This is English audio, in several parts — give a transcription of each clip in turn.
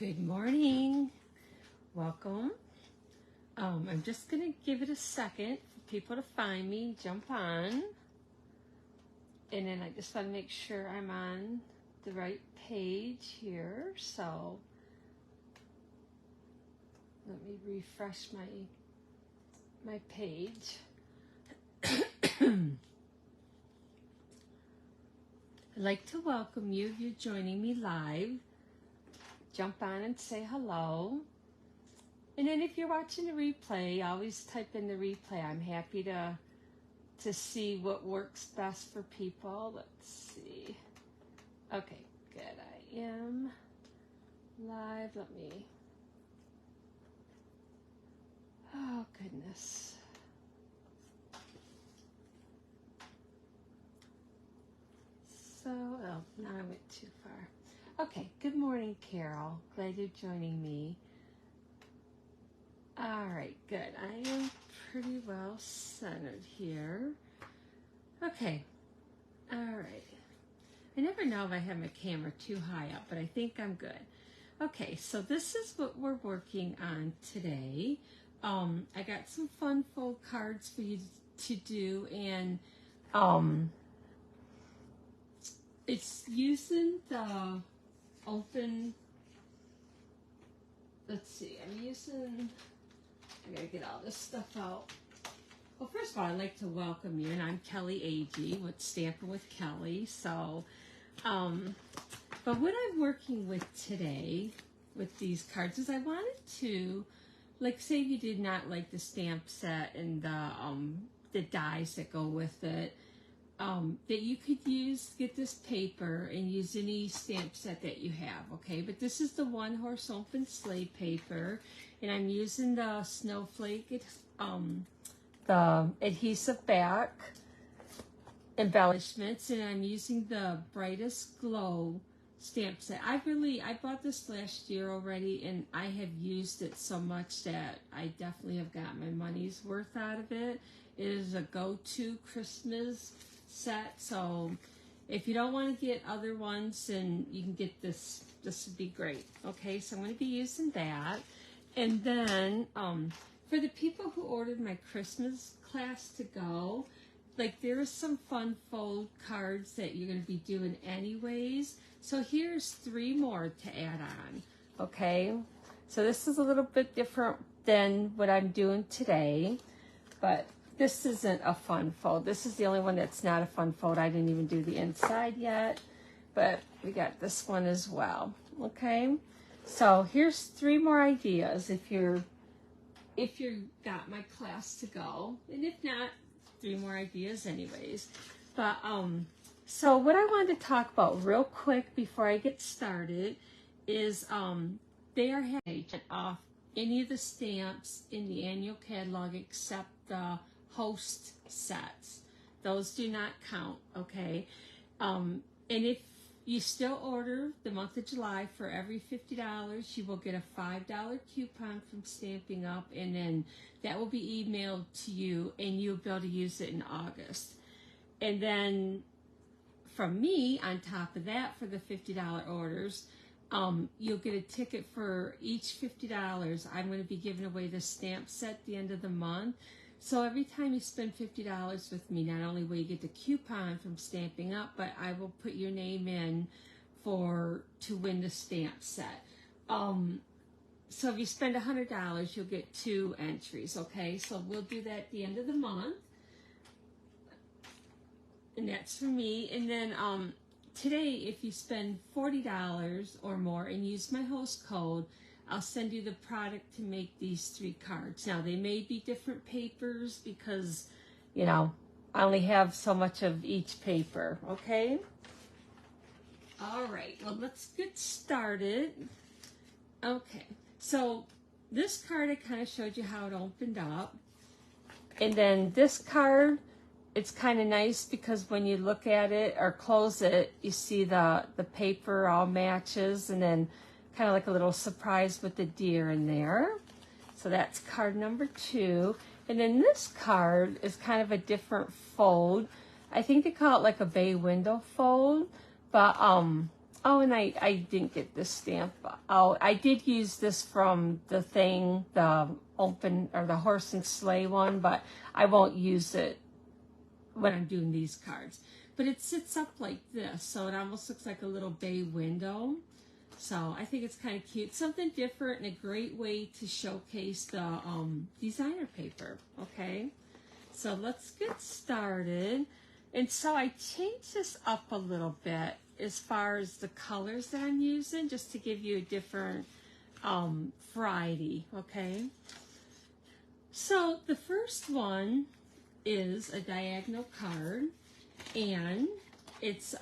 Good morning. Welcome. I'm just going to give it a second for people to find me, jump on. And then I just want to make sure I'm on the right page here. So let me refresh my page. I'd like to welcome you if you're joining me live. Jump on and say hello. And then if you're watching the replay, always type in the replay. I'm happy to see what works best for people. Let's see. Okay, good. I am live. Let me. Oh, goodness. So, oh, now I went too far. Okay, good morning, Carol. Glad you're joining me. All right, good. I am pretty well centered here. Okay, all right. I never know if I have my camera too high up, but I think I'm good. Okay, so this is what we're working on today. I got some fun fold cards for you to do, and it's using the open, let's see, I gotta get all this stuff out. Well, first of all, I'd like to welcome you, and I'm Kelly Agee with Stampin' with Kelly. So, but what I'm working with today with these cards is I wanted to, like, say you did not like the stamp set and the dies that go with it, that you could get this paper and use any stamp set that you have, okay? But this is the One Horse Open Sleigh paper, and I'm using the Snowflake, the adhesive back embellishments, and I'm using the Brightest Glow stamp set. I bought this last year already, and I have used it so much that I definitely have got my money's worth out of it. It is a go-to Christmas set, so if you don't want to get other ones, then you can get this. This would be great. Okay, so I'm going to be using that. And then for the people who ordered my Christmas class to go, like, there are some fun fold cards that you're going to be doing anyways. So here's 3 more to add on. Okay, so this is a little bit different than what I'm doing today, but this isn't a fun fold. This is the only one that's not a fun fold. I didn't even do the inside yet, but we got this one as well. Okay, so here's 3 more ideas if you got my class to go, and if not, 3 more ideas anyways. But so what I wanted to talk about real quick before I get started is they are having off any of the stamps in the annual catalog except the host sets. Those do not count, okay? And if you still order the month of July, for every $50, you will get a $5 coupon from Stamping Up, and then that will be emailed to you, and you'll be able to use it in August. And then from me, on top of that, for the $50 orders, you'll get a ticket for each $50. I'm going to be giving away the stamp set at the end of the month. So every time you spend $50 with me, not only will you get the coupon from Stamping Up, but I will put your name in to win the stamp set. So if you spend $100, you'll get 2 entries, okay? So we'll do that at the end of the month. And that's for me. And then today, if you spend $40 or more and use my host code, I'll send you the product to make these 3 cards. Now, they may be different papers because, you know, I only have so much of each paper, okay? All right, well, let's get started. Okay, so this card, I kind of showed you how it opened up. And then this card, it's kind of nice because when you look at it or close it, you see the paper all matches, and then kind of like a little surprise with the deer in there. So that's card number 2. And then this card is kind of a different fold. I think they call it like a bay window fold, but Oh, and I didn't get this stamp. Oh, I did use this from the thing, the open, or the horse and sleigh one, but I won't use it when I'm doing these cards. But it sits up like this, so it almost looks like a little bay window. So I think it's kind of cute. Something different and a great way to showcase the designer paper, okay? So let's get started. And so I changed this up a little bit as far as the colors that I'm using, just to give you a different variety, okay? So the first one is a diagonal card, and it's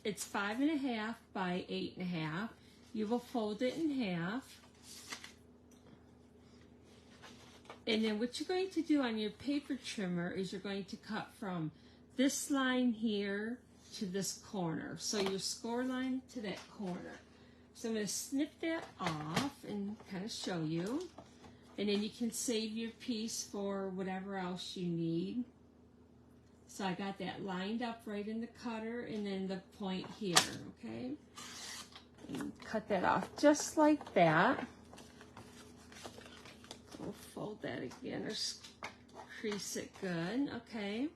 5.5 by 8.5. You will fold it in half. And then what you're going to do on your paper trimmer is you're going to cut from this line here to this corner. So your score line to that corner. So I'm going to snip that off and kind of show you. And then you can save your piece for whatever else you need. So I got that lined up right in the cutter and then the point here, okay? And cut that off just like that. We'll fold that again or crease it good, okay?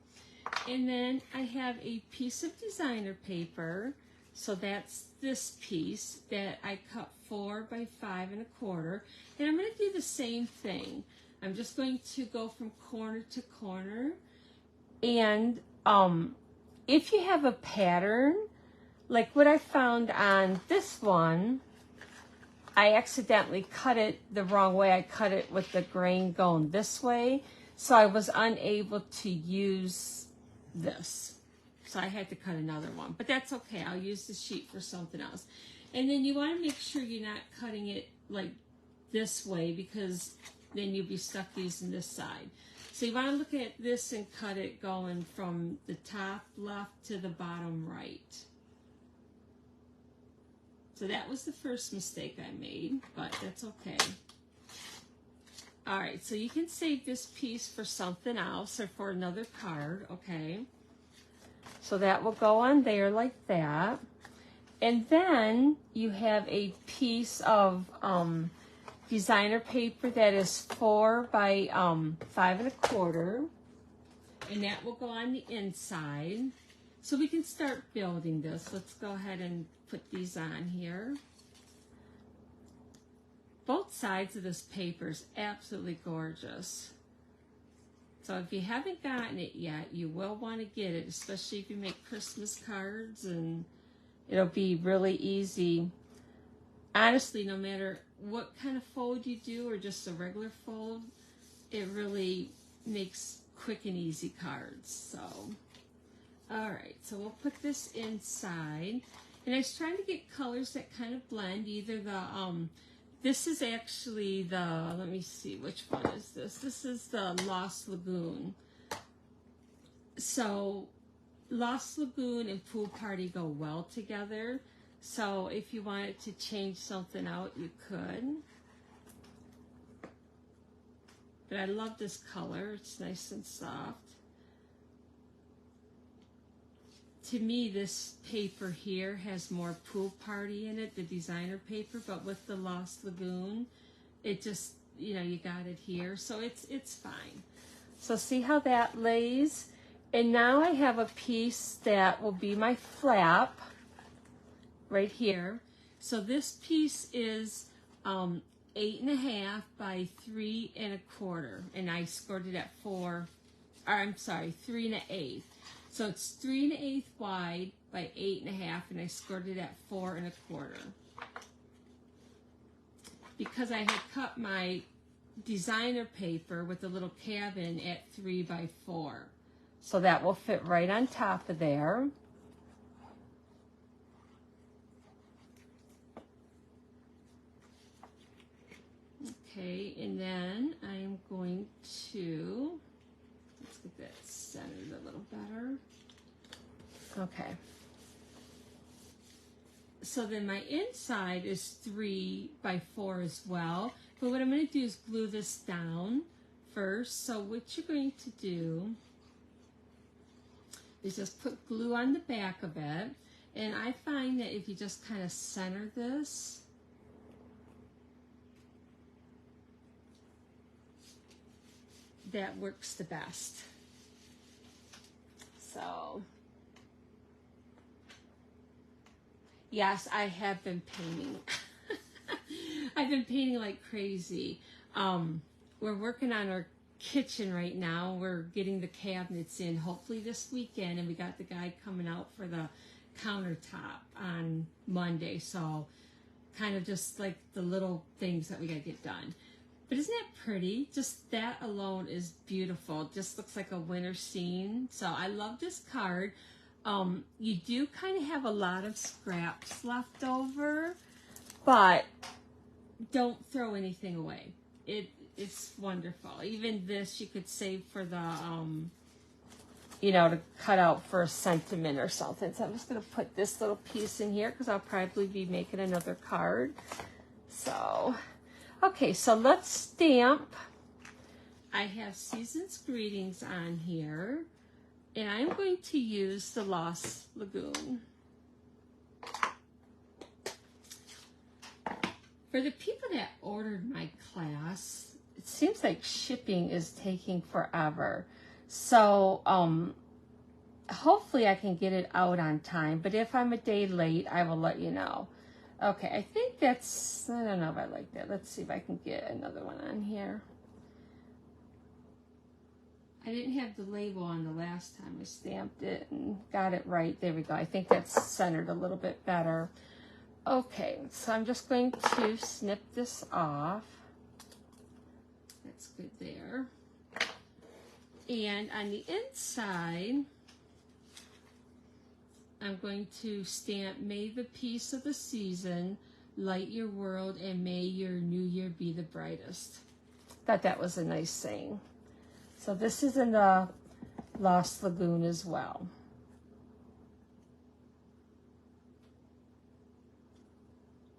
And then I have a piece of designer paper. So that's this piece that I cut 4 by 5.25. And I'm going to do the same thing. I'm just going to go from corner to corner. And if you have a pattern, like what I found on this one, I accidentally cut it the wrong way. I cut it with the grain going this way. So I was unable to use this. So I had to cut another one. But that's okay. I'll use the sheet for something else. And then you want to make sure you're not cutting it like this way, because then you'll be stuck using this side. So you want to look at this and cut it going from the top left to the bottom right. So that was the first mistake I made, but that's okay. All right, so you can save this piece for something else or for another card, okay? So that will go on there like that. And then you have a piece of designer paper that is 4 by 5.25, and that will go on the inside. So we can start building this. Let's go ahead and put these on here. Both sides of this paper is absolutely gorgeous. So if you haven't gotten it yet, you will want to get it, especially if you make Christmas cards, and it'll be really easy. Honestly, no matter what kind of fold you do or just a regular fold, it really makes quick and easy cards. So, all right, so we'll put this inside. And I was trying to get colors that kind of blend. Either the, this is actually the, let me see, which one is this? This is the Lost Lagoon. So Lost Lagoon and Pool Party go well together. So if you wanted to change something out, you could. But I love this color. It's nice and soft. To me, this paper here has more Pool Party in it, the designer paper, but with the Lost Lagoon, it just, you know, you got it here. So it's fine. So see how that lays? And now I have a piece that will be my flap right here. So this piece is 8.5 by 3.25, and I scored it at 3.125. So it's 3.125 wide by 8.5, and I scored it at 4.25. Because I had cut my designer paper with the little cabin at 3 by 4. So that will fit right on top of there. Okay, and then I'm going to, let's get that centered a little better. Okay. So then my inside is 3 by 4 as well. But what I'm going to do is glue this down first. So what you're going to do is just put glue on the back of it. And I find that if you just kind of center this, that works the best. So, yes, I have been painting. I've been painting like crazy. We're working on our kitchen right now. We're getting the cabinets in hopefully this weekend, and we got the guy coming out for the countertop on Monday. So kind of just like the little things that we got to get done. But isn't that pretty? Just that alone is beautiful. It just looks like a winter scene. So I love this card. You do kind of have a lot of scraps left over, but don't throw anything away. It's wonderful. Even this you could save for the, you know, to cut out for a sentiment or something. So I'm just going to put this little piece in here because I'll probably be making another card. So, okay, so let's stamp. I have Season's Greetings on here, and I'm going to use the Lost Lagoon. For the people that ordered my class, it seems like shipping is taking forever. So hopefully I can get it out on time. But if I'm a day late, I will let you know. Okay, I think that's, I don't know if I like that. Let's see if I can get another one on here. I didn't have the label on the last time I stamped it and got it right. There we go. I think that's centered a little bit better. Okay, so I'm just going to snip this off. That's good there. And on the inside, I'm going to stamp, May the peace of the season light your world, and may your new year be the brightest. Thought that was a nice saying. So this is in the Lost Lagoon as well.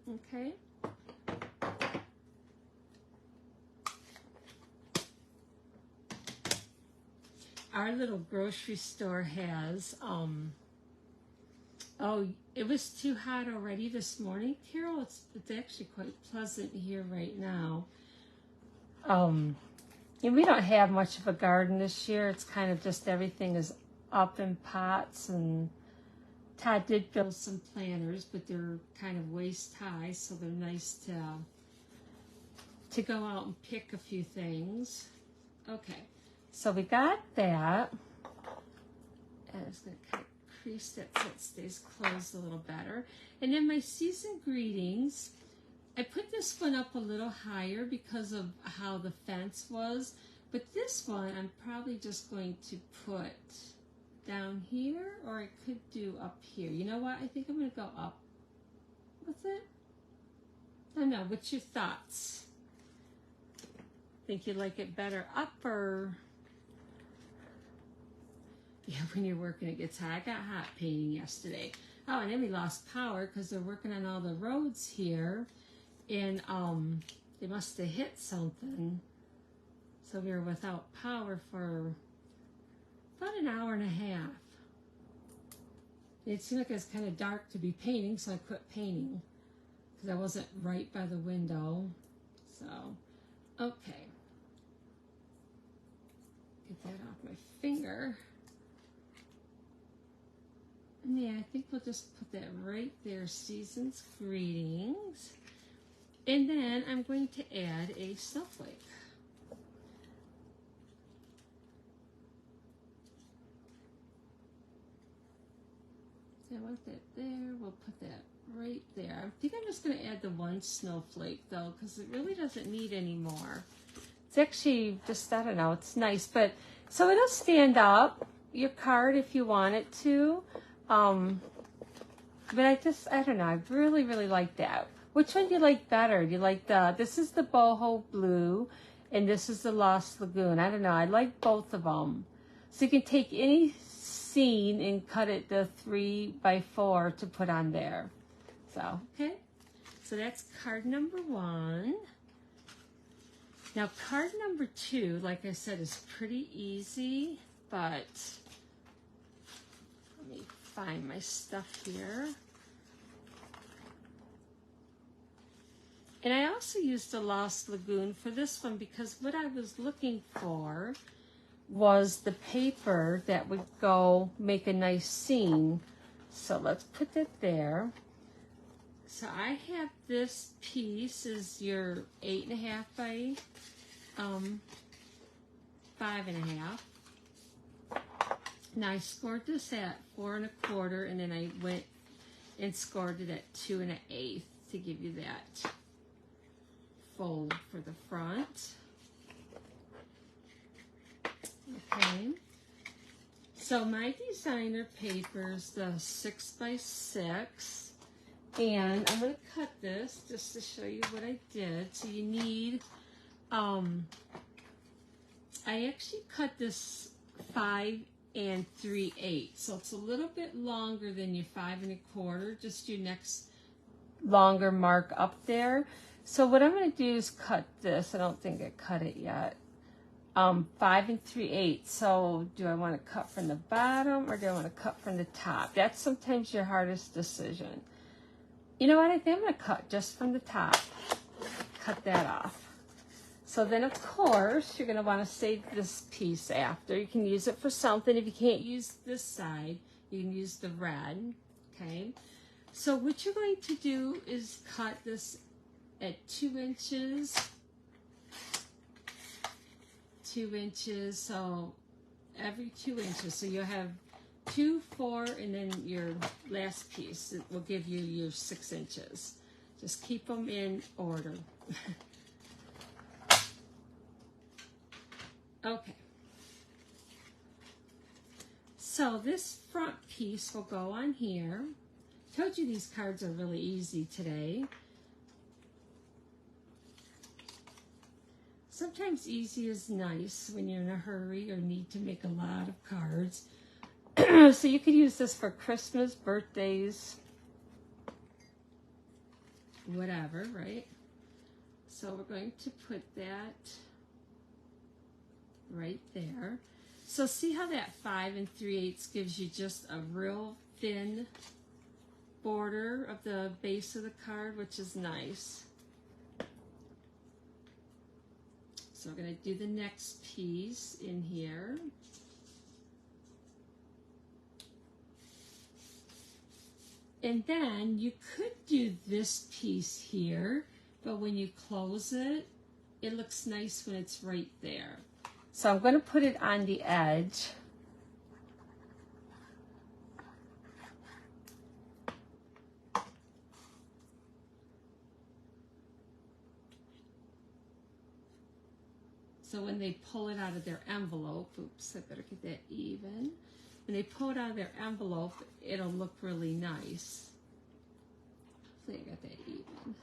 Okay. Our little grocery store has, oh, it was too hot already this morning, Carol. It's actually quite pleasant here right now. And we don't have much of a garden this year. It's kind of just everything is up in pots, and Todd did build some planters, but they're kind of waist high, so they're nice to go out and pick a few things. Okay, so we got that. And I was going to kind of crease that so it stays closed a little better. And then my Season Greetings, I put this one up a little higher because of how the fence was, but this one I'm probably just going to put down here, or I could do up here. You know what? I think I'm going to go up with it. I don't know. What's your thoughts? Think you like it better up, or? Yeah, when you're working, it gets hot. I got hot painting yesterday. Oh, and then we lost power because they're working on all the roads here, and they must have hit something. So we were without power for about an hour and a half. It seemed like it was kind of dark to be painting, so I quit painting because I wasn't right by the window. So, okay. Get that off my finger. And yeah, I think we'll just put that right there, Season's Greetings. And then I'm going to add a snowflake. I want that there. We'll put that right there. I think I'm just going to add the one snowflake though, because it really doesn't need any more. It's actually just, I don't know, it's nice. But so it'll stand up your card if you want it to. But I don't know, I really, really like that. Which one do you like better? Do you like this is the boho blue, and this is the Lost Lagoon. I don't know, I like both of them. So you can take any scene and cut it to 3x4 to put on there. So, okay. So that's card number 1. Now card number 2, like I said, is pretty easy, but let me find my stuff here. And I also used the Lost Lagoon for this one because what I was looking for was the paper that would go make a nice scene. So let's put that there. So I have this piece is your 8.5 by 5.5. Now I scored this at 4 1/4, and then I went and scored it at 2 1/8 to give you that fold for the front. Okay. So my designer paper is the 6 by 6, and I'm going to cut this just to show you what I did. So you need, I actually cut this 5 3/8, so it's a little bit longer than your 5 1/4, just your next longer mark up there. So what I'm going to do is cut this. I don't think I cut it yet. 5 3/8. So do I want to cut from the bottom or do I want to cut from the top? That's sometimes your hardest decision. You know what? I think I'm going to cut just from the top. Cut that off. So then, of course, you're going to want to save this piece after. You can use it for something. If you can't use this side, you can use the red. Okay. So what you're going to do is cut this at 2 inches. 2 inches. So every 2 inches. So you'll have 2, 4, and then your last piece. It will give you your 6 inches. Just keep them in order. Okay, so this front piece will go on here. Told you these cards are really easy today. Sometimes easy is nice when you're in a hurry or need to make a lot of cards. So you could use this for Christmas, birthdays, whatever, right? So we're going to put that right there. So see how that 5 3/8 gives you just a real thin border of the base of the card, which is nice. So we're going to do the next piece in here. And then you could do this piece here, but when you close it, it looks nice when it's right there. So I'm going to put it on the edge. So when they pull it out of their envelope, oops, I better get that even. When they pull it out of their envelope, it'll look really nice. Hopefully I got that even.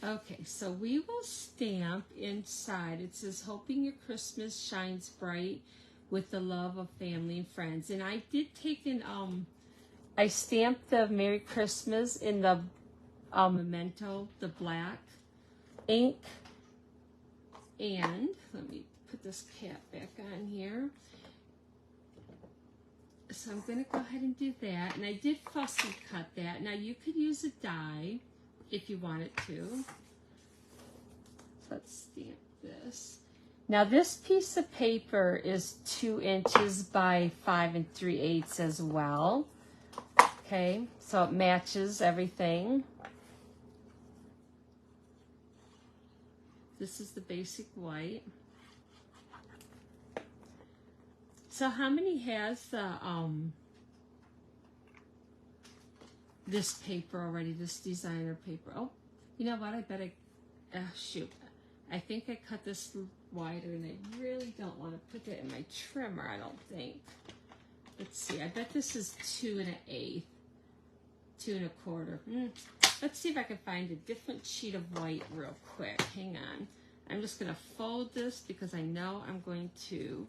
Okay, so we will stamp inside. It says, hoping your Christmas shines bright with the love of family and friends. And I did take an, I stamped the Merry Christmas in the Memento, the black ink. And let me put this cap back on here. So I'm going to go ahead and do that. And I did fussy cut that. Now you could use a die if you wanted to. So let's stamp this. Now this piece of paper is 2 inches by 5 3/8 as well. Okay, so it matches everything. This is the basic white. So how many has the this paper already, this designer paper? Oh, you know what? I bet shoot. I think I cut this wider and I really don't want to put that in my trimmer, I don't think. Let's see. I bet this is 2 1/8. 2 1/4. Let's see if I can find a different sheet of white real quick. Hang on. I'm just going to fold this because I know I'm going to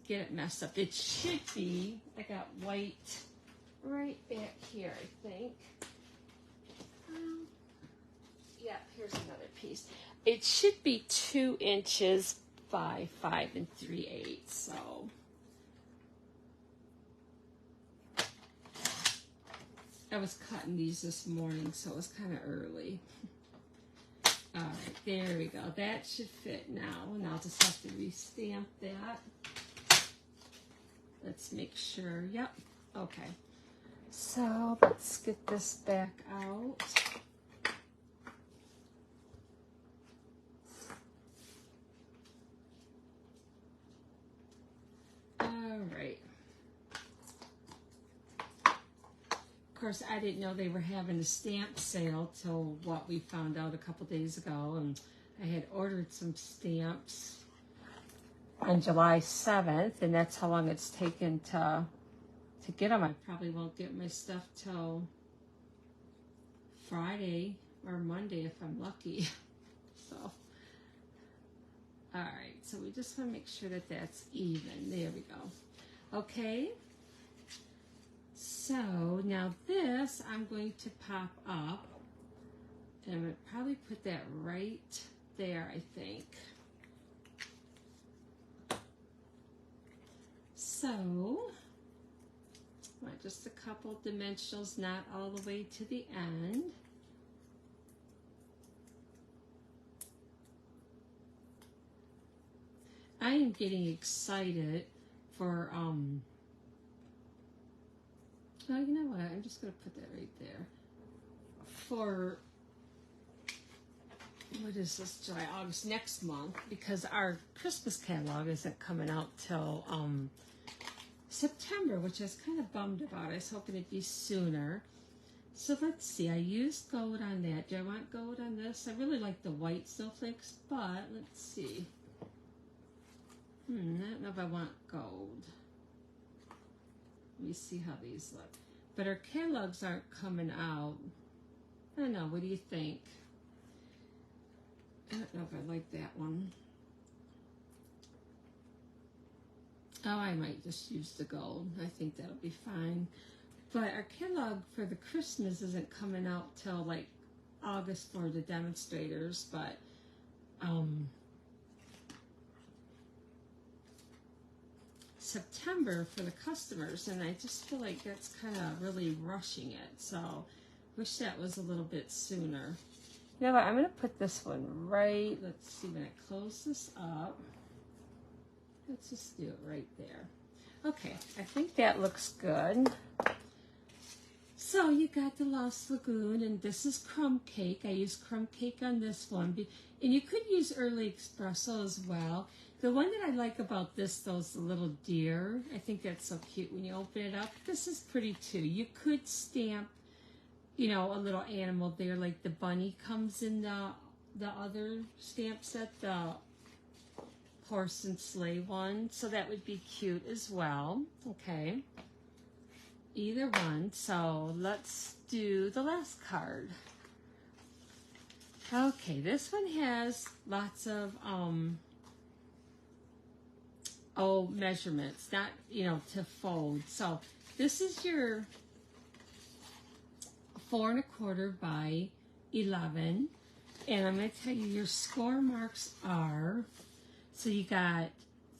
get it messed up. It should be, I got white right back here, I think. Yeah, here's another piece. It should be 2 inches by 5 3/8. So I was cutting these this morning, so it was kind of early. All right, there we go. That should fit now, and I'll just have to restamp that. Let's make sure. Yep. Okay. So let's get this back out. All right. Of course, I didn't know they were having a stamp sale till what we found out a couple days ago, and I had ordered some stamps on July 7th, and that's how long it's taken to get them. I probably won't get my stuff till Friday or Monday if I'm lucky. So, all right, so we just want to make sure that that's even. There we go. Okay. So now this I'm going to pop up, and I'm going to probably put that right there, I think. So, just a couple dimensionals, not all the way to the end. I am getting excited for, oh, you know what, I'm just going to put that right there. For, what is this, July, August, next month, because our Christmas catalog isn't coming out till September, which I was kind of bummed about. I was hoping it'd be sooner. So let's see, I used gold on that. Do I want gold on this? I really like the white snowflakes, but let's see. I don't know if I want gold. Let me see how these look. But our catalogs aren't coming out. I don't know, what do you think? I don't know if I like that one. Oh, I might just use the gold. I think that'll be fine. But our catalog for the Christmas isn't coming out till like August for the demonstrators, but September for the customers, and I just feel like that's kind of really rushing it. So wish that was a little bit sooner. You know what, I'm going to put this one right, let's see, when I close this up. Let's just do it right there. Okay, I think that looks good. So you got the Lost Lagoon, and this is crumb cake. I use crumb cake on this one, and you could use early espresso as well. The one that I like about this, though, is the little deer. I think that's so cute when you open it up. This is pretty too. You could stamp, you know, a little animal there, like the bunny comes in the other stamp set, the horse and sleigh one, so that would be cute as well. Okay, either one. So let's do the last card. Okay, this one has lots of measurements, not, you know, to fold. So this is your 4 1/4 by 11, and I'm going to tell you your score marks are, so you got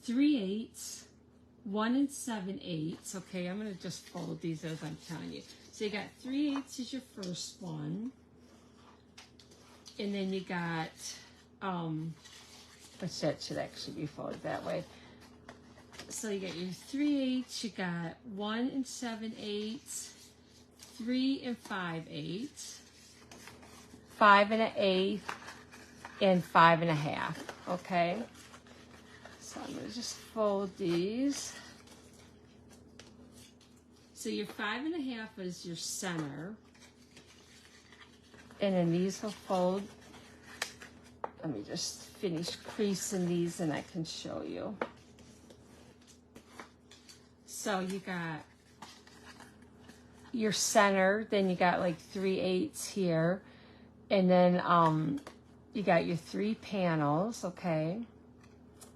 3/8, 1 7/8. Okay, I'm going to just fold these as I'm telling you. So you got 3/8 is your first one, and then you got which that should actually be folded that way. So you got your 3/8, you got 1 7/8, 3 5/8, 5 1/8, and 5 1/2. Okay. So I'm going to just fold these. So your 5 1/2 is your center. And then these will fold. Let me just finish creasing these and I can show you. So you got your center, then you got like 3/8 here. And then you got your 3 panels, okay?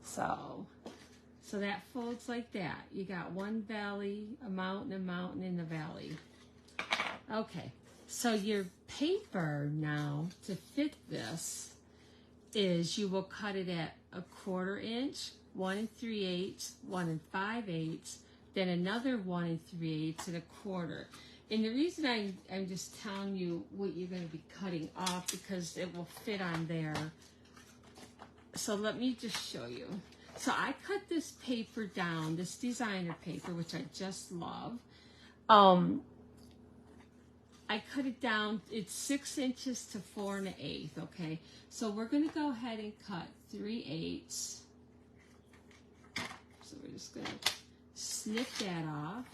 So that folds like that. You got one valley, a mountain, in the valley. Okay, so your paper now to fit this is you will cut it at 1/4 inch, 1 3/8, 1 5/8, then another 1 3/8 and 1/4. And the reason I'm just telling you what you're going to be cutting off because it will fit on there. So let me just show you. So I cut this paper down, this designer paper, which I just love. I cut it down, it's 6 inches to 4 1/8, okay? So we're gonna go ahead and cut 3/8. So we're just gonna snip that off.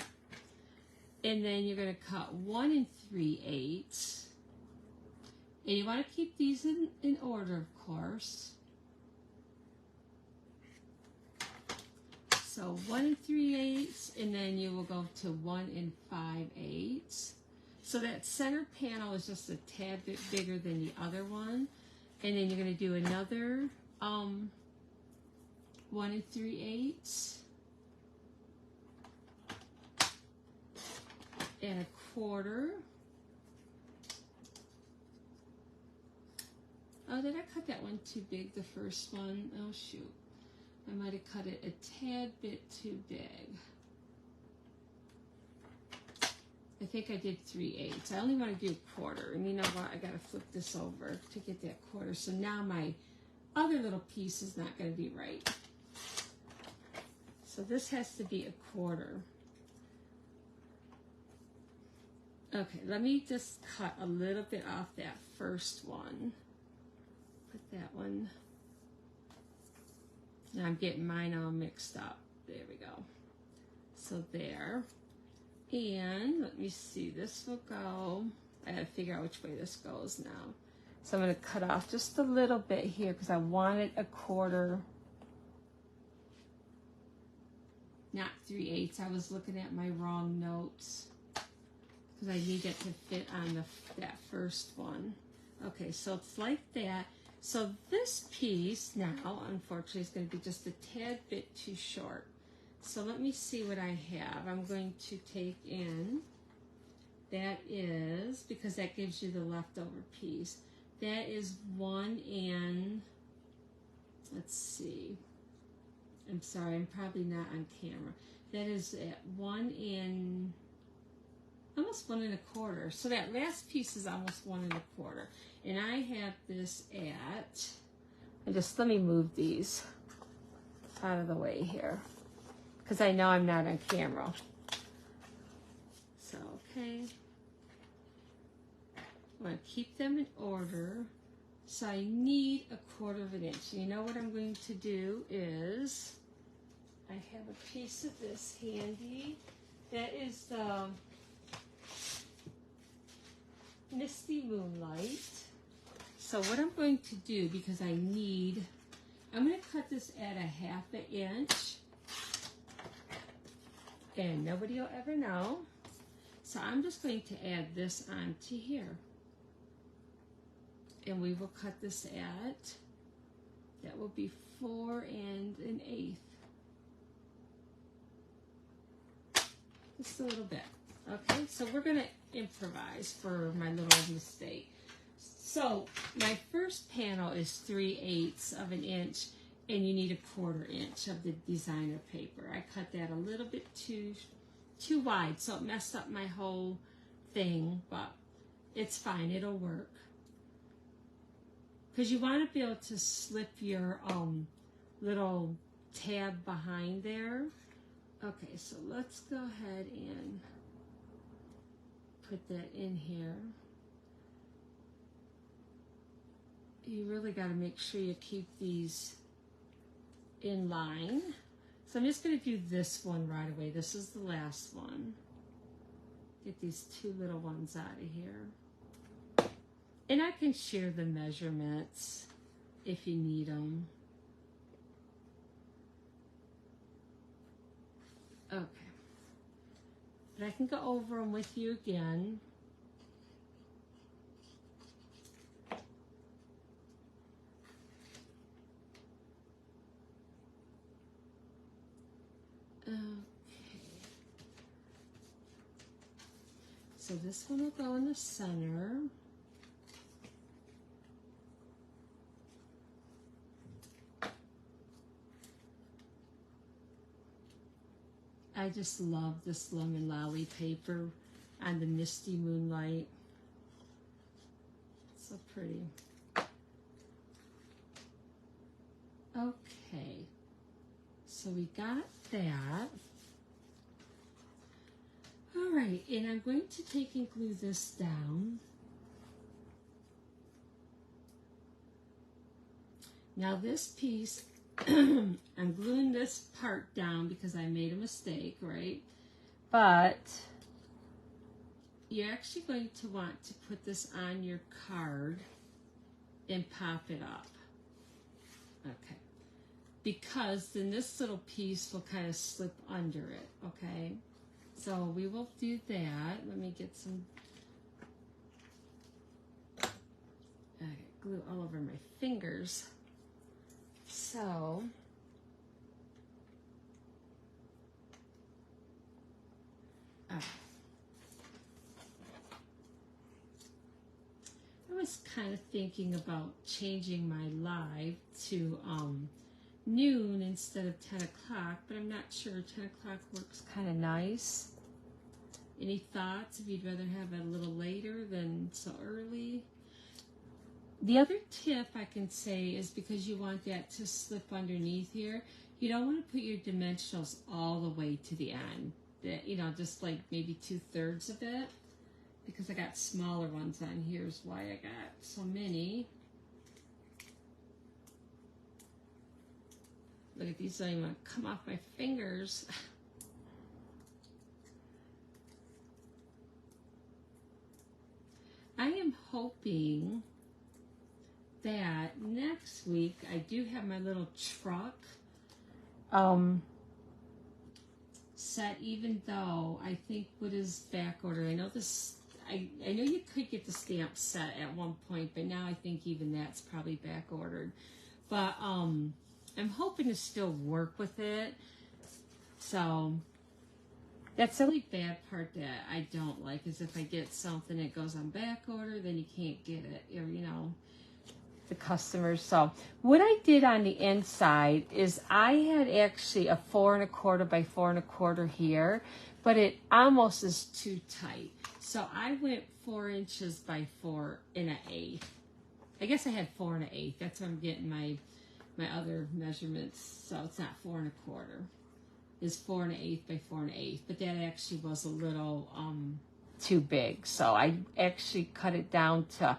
And then you're gonna cut 1 3/8. And you wanna keep these in order, of course. So 1 3/8, and then you will go to 1 5/8. So that center panel is just a tad bit bigger than the other one. And then you're going to do another 1 3/8 and 1/4. Oh, did I cut that one too big, the first one? Oh, shoot. I might have cut it a tad bit too big. I think I did 3/8. I only want to do 1/4. And you know what? I got to flip this over to get that 1/4. So now my other little piece is not going to be right. So this has to be 1/4. Okay, let me just cut a little bit off that first one. Put that one. Now I'm getting mine all mixed up. There we go. So there. And let me see, this will go, I gotta figure out which way this goes now. So I'm gonna cut off just a little bit here because I wanted 1/4, not 3/8. I was looking at my wrong notes because I need it to fit on that first one. Okay, so it's like that. So this piece now, unfortunately, is gonna be just a tad bit too short. So let me see what I have. I'm going to take in, that is, because that gives you the leftover piece. That is 1 let's see. I'm sorry, I'm probably not on camera. That is at 1 almost 1 1/4. So that last piece is almost 1 1/4. And I have this at, and just let me move these out of the way here, because I know I'm not on camera. So, okay. I want to keep them in order. So I need 1/4 inch. You know what I'm going to do is, I have a piece of this handy. That is the Misty Moonlight. So what I'm going to do, because I'm going to cut this at 1/2 inch. And nobody will ever know. So I'm just going to add this onto here. And we will cut this at, that will be 4 1/8. Just a little bit. Okay, so we're going to improvise for my little mistake. So my first panel is 3/8 of an inch, and you need 1/4 inch of the designer paper. I cut that a little bit too wide, so it messed up my whole thing, but it's fine, it'll work. Because you want to be able to slip your little tab behind there. Okay, so let's go ahead and put that in here. You really got to make sure you keep these in line. So I'm just going to do this one right away. This is the last one. Get these two little ones out of here. And I can share the measurements if you need them. Okay. But I can go over them with you again. Okay. So this one will go in the center. I just love this lemon lolly paper. on the misty moonlight. So pretty. Okay, so we got that. All right, and I'm going to take and glue this down. Now this piece, I'm gluing this part down because I made a mistake, right? But you're actually going to want to put this on your card and pop it up. Okay. Because then this little piece will kind of slip under it, okay? So we will do that. Let me get some, I got glue all over my fingers. So, I was kind of thinking about changing my live to noon instead of 10 o'clock, but I'm not sure. 10 o'clock works kind of nice. Any thoughts if you'd rather have it a little later than so early? The other tip I can say is because you want that to slip underneath here, you don't want to put your dimensionals all the way to the end. That, you know, just like maybe 2/3 of it, because I got smaller ones on. Here's why I got so many. Look at these, don't even want to come off my fingers. I am hoping that next week I do have my little truck set, even though I think what is back order. I know this, I know you could get the stamp set at one point, but now I think even that's probably back ordered. But I'm hoping to still work with it. So that's the only bad part that I don't like, is if I get something that goes on back order, then you can't get it, or, you know, the customers. So what I did on the inside is I had actually a 4 1/4 by 4 1/4 here, but it almost is too tight. So I went 4 inches by 4 1/8. I guess I had 4 1/8. That's where I'm getting my other measurements. So it's not 4 1/4. It's 4 1/8 by 4 1/8. But that actually was a little too big. So I actually cut it down to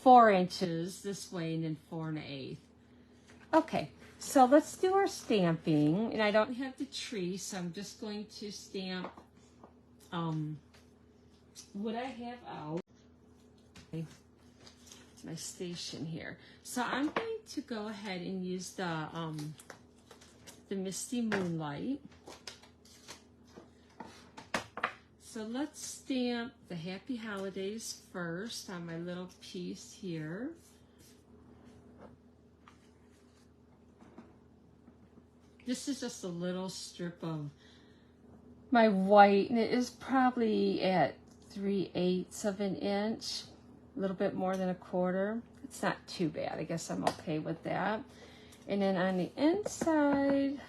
4 inches this way and then 4 1/8. Okay, so let's do our stamping. And I don't have the tree, so I'm just going to stamp what I have out. Okay. My station here. So I'm going to go ahead and use the Misty Moonlight. So let's stamp the Happy Holidays first on my little piece here. This is just a little strip of my white, and it is probably at 3/8 of an inch, a little bit more than 1/4. It's not too bad. I guess I'm okay with that. And then on the inside,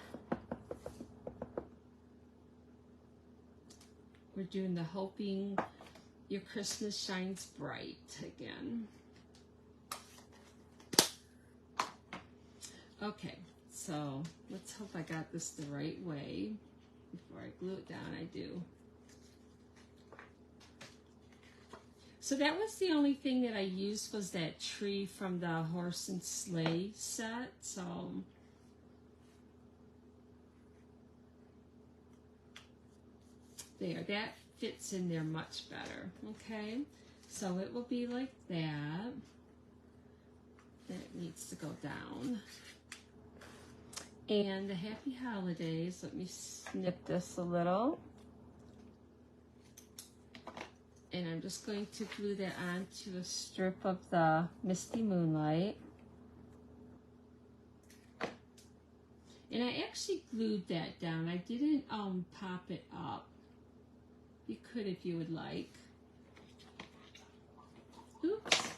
we're doing the Hoping Your Christmas Shines Bright again. Okay, so let's hope I got this the right way. Before I glue it down, I do. So that was the only thing that I used, was that tree from the Horse and Sleigh set. So there, that fits in there much better. Okay, so it will be like that. That needs to go down. And the Happy Holidays, let me snip this a little. And I'm just going to glue that onto a strip of the Misty Moonlight. And I actually glued that down. I didn't pop it up. You could if you would like. Oops.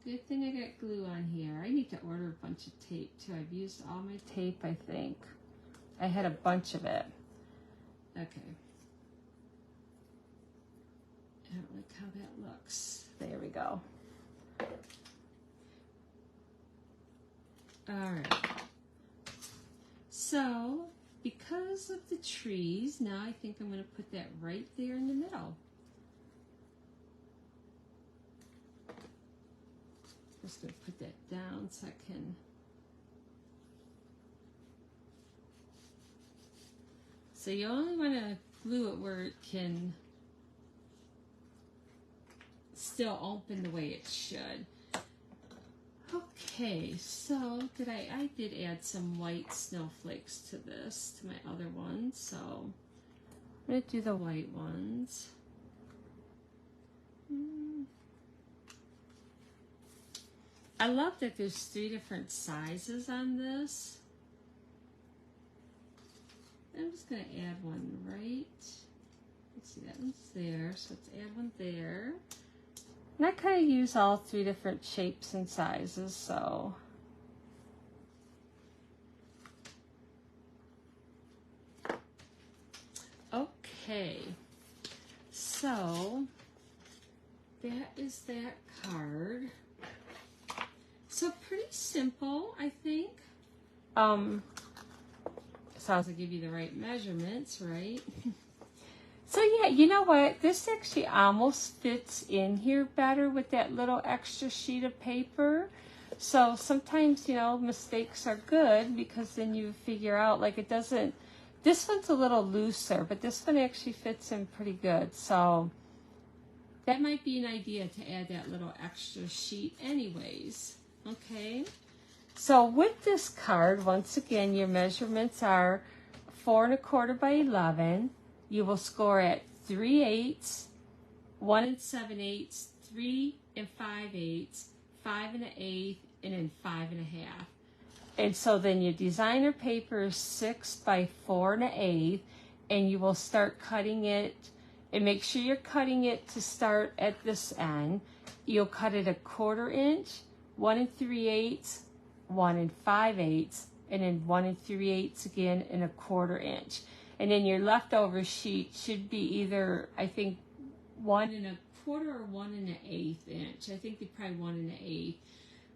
Good thing I got glue on here. I need to order a bunch of tape too. I've used all my tape, I think. I had a bunch of it. Okay. like how that looks. There we go. All right. So, because of the trees, now I think I'm going to put that right there in the middle. Just going to put that down so I can. So you only want to glue it where it can still open the way it should. Okay, so I did add some white snowflakes to this, to my other ones, so I'm going to do the white ones. I love that there's 3 different sizes on this. I'm just going to add one right. Let's see, that one's there, so let's add one there. And I kind of use all 3 different shapes and sizes, so. Okay, so that is that card. So pretty simple, I think. Sounds like I give you the right measurements, right? So yeah, you know what? This actually almost fits in here better with that little extra sheet of paper. So sometimes, you know, mistakes are good because then you figure out like it doesn't, this one's a little looser, but this one actually fits in pretty good. So that might be an idea to add that little extra sheet anyways. Okay. So with this card, once again, your measurements are 4 1/4 by 11. You will score at 3/8, 1 7/8, 3 5/8, 5 1/8, and then 5 1/2. And so then your designer paper is 6 by 4 1/8, and you will start cutting it. And make sure you're cutting it to start at this end. You'll cut it 1/4 inch, 1 3/8, 1 5/8, and then 1 3/8 again, and 1/4 inch. And then your leftover sheet should be either, I think, 1 1/4 or 1 1/8 inch. I think it's probably 1 1/8.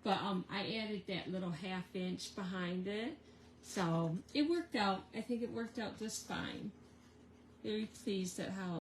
But I added that little 1/2 inch behind it. So it worked out. I think it worked out just fine. Very pleased at how